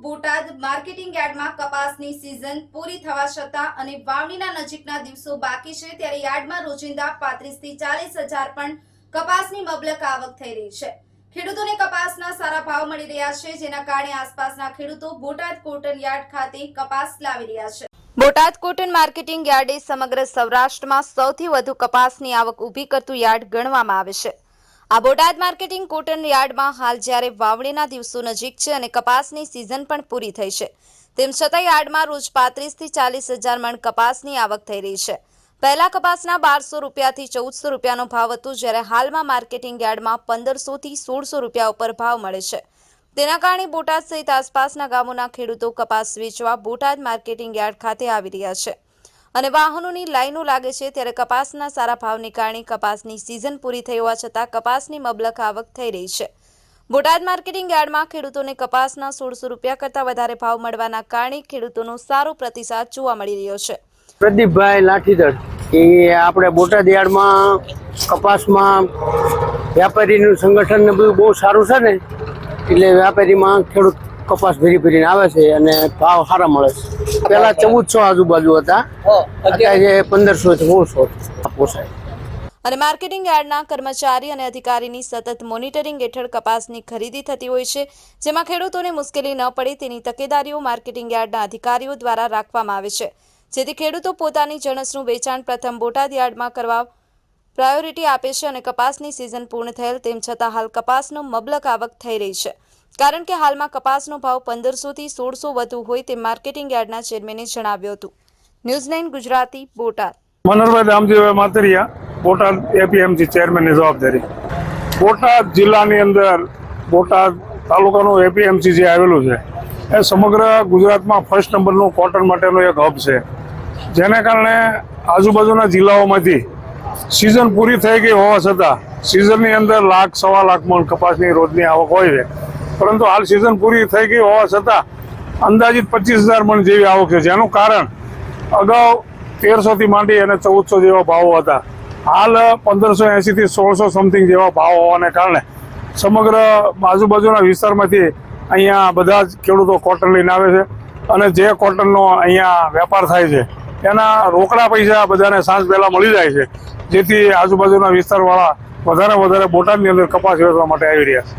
Botad marketing યાર્ડમાં કપાસની season પૂરી થવા છતાં અને વાવણીના નજીકના દિવસો બાકી છે ત્યારે યાર્ડમાં રોજિંદા 35 થી 40 હજાર પણ કપાસની મબલક આવક થઈ રહી છે। ખેડૂતોને કપાસના સારા ભાવ મળી રહ્યા છે, જેના કારણે આસપાસના ખેડૂતો બોટાદ કોટન યાર્ડ ખાતે કપાસ લાવી રહ્યા છે। બોટાદ કોટન માર્કેટિંગ યાર્ડે સમગ્ર સૌરાષ્ટ્રમાં સૌથી વધુ કપાસની આવક ઊભી કરતું યાર્ડ ગણવામાં આવે છે। આ બોટાદ માર્કેટિંગ કોટન યાર્ડમાં હાલ જ્યારે વાવણીના દિવસો નજીક છે અને કપાસની સીઝન પણ પૂરી થઈ છે, તેમ છતાં યાર્ડમાં રોજ 35 થી 40 હજાર મણ કપાસની આવક થઈ રહી છે। પહેલા કપાસના 1200 રૂપિયાથી 1400 રૂપિયાનો ભાવ હતો, જ્યારે હાલમાં માર્કેટિંગ યાર્ડમાં 1500 થી 1600 રૂપિયા ઉપર ભાવ મળે છે। તેના કારણે બોટાદ સહિત આસપાસના ગામોના ખેડૂતો કપાસ વેચવા બોટાદ માર્કેટિંગ યાર્ડ ખાતે આવી રહ્યા છે અને વાહનોની લાઈનો લાગે છે। ત્યારે કપાસના સારા ભાવને કારણે કપાસની સીઝન પૂરી થઈ હોવા છતાં કપાસની મબલક આવક થઈ રહી છે। બોટાદ માર્કેટિંગ યાર્ડમાં ખેડૂતોને કપાસના 1600 રૂપિયા કરતાં વધારે ભાવ મળવાના કારણે ખેડૂતોનો સારો પ્રતિસાદ જોવા મળી રહ્યો છે। પ્રદીપભાઈ લાઠીદર કે આપણે બોટાદ યાર્ડમાં કપાસમાં વ્યાપારીનું સંગઠન ને બધું બહુ સારું છે ને, એટલે વ્યાપારીમાં ખેડૂત કપાસ ભરીને આવે છે અને ભાવ સારા મળે છે। પેલા 1400 આજુબાજુ હતા, અત્યારે 1500 થી 1600 પોસાય। અને માર્કેટિંગ યાર્ડના કર્મચારી અને અધિકારીની સતત મોનિટરિંગ હેઠળ કપાસની ખરીદી થતી હોય છે, જેમાં ખેડૂતોને મુશ્કેલી ન પડે તેની તકેદારીઓ માર્કેટિંગ યાર્ડના અધિકારીઓ દ્વારા રાખવામાં આવે છે, જેથી ખેડૂતો પોતાની જણસનું વેચાણ પ્રથમ બોટાદ યાર્ડમાં કરવા પ્રાયોરિટી આપે છે। અને કપાસની સીઝન પૂર્ણ થયેલ તેમ છતાં હાલ કપાસનો મબલક આવક થઈ રહી છે, કારણ કે હાલમાં કપાસનો ભાવ 1500 થી 1600 વધુ હોય તેમ માર્કેટિંગ યાર્ડના ચેરમેને જણાવ્યું હતું। ન્યૂઝ 9 ગુજરાતી બોટાદ। મનોહરભાઈ દામજીભાઈ માતરિયા, બોટાદ એપીએમસી ચેરમેનની જવાબદારી। બોટાદ જિલ્લાની અંદર બોટાદ તાલુકાનું એપીએમસી જે આવેલું છે એ સમગ્ર ગુજરાતમાં ફર્સ્ટ નંબરનું કોટન માટેનું એક હબ છે, જેને કારણે આજુબાજુના જિલ્લાઓમાંથી સિઝન પૂરી થઈ ગઈ હોવા છતાં સિઝનની અંદર 1 લાખ સવા લાખ મણ કપાસની રોજની આવક હોય છે, પરંતુ હાલ સિઝન પૂરી થઈ ગઈ હોવા છતાં અંદાજિત 25,000 મણ જેવી આવક છે, જેનું કારણ અગાઉ 1300 થી માંડી અને 1400 જેવા ભાવો હતા, હાલ 1580 થી 1600 સમથિંગ જેવા ભાવ હોવાને કારણે સમગ્ર આજુબાજુના વિસ્તારમાંથી અહીંયા બધા જ ખેડૂતો કોટન લઈને આવે છે અને જે કોટનનો અહીંયા વેપાર થાય છે એના રોકડા પૈસા બધાને સાંજ પહેલાં મળી જાય છે, જેથી આજુબાજુના વિસ્તારવાળા વધારે બોટાદની અંદર કપાસ વેચવા માટે આવી રહ્યા છે।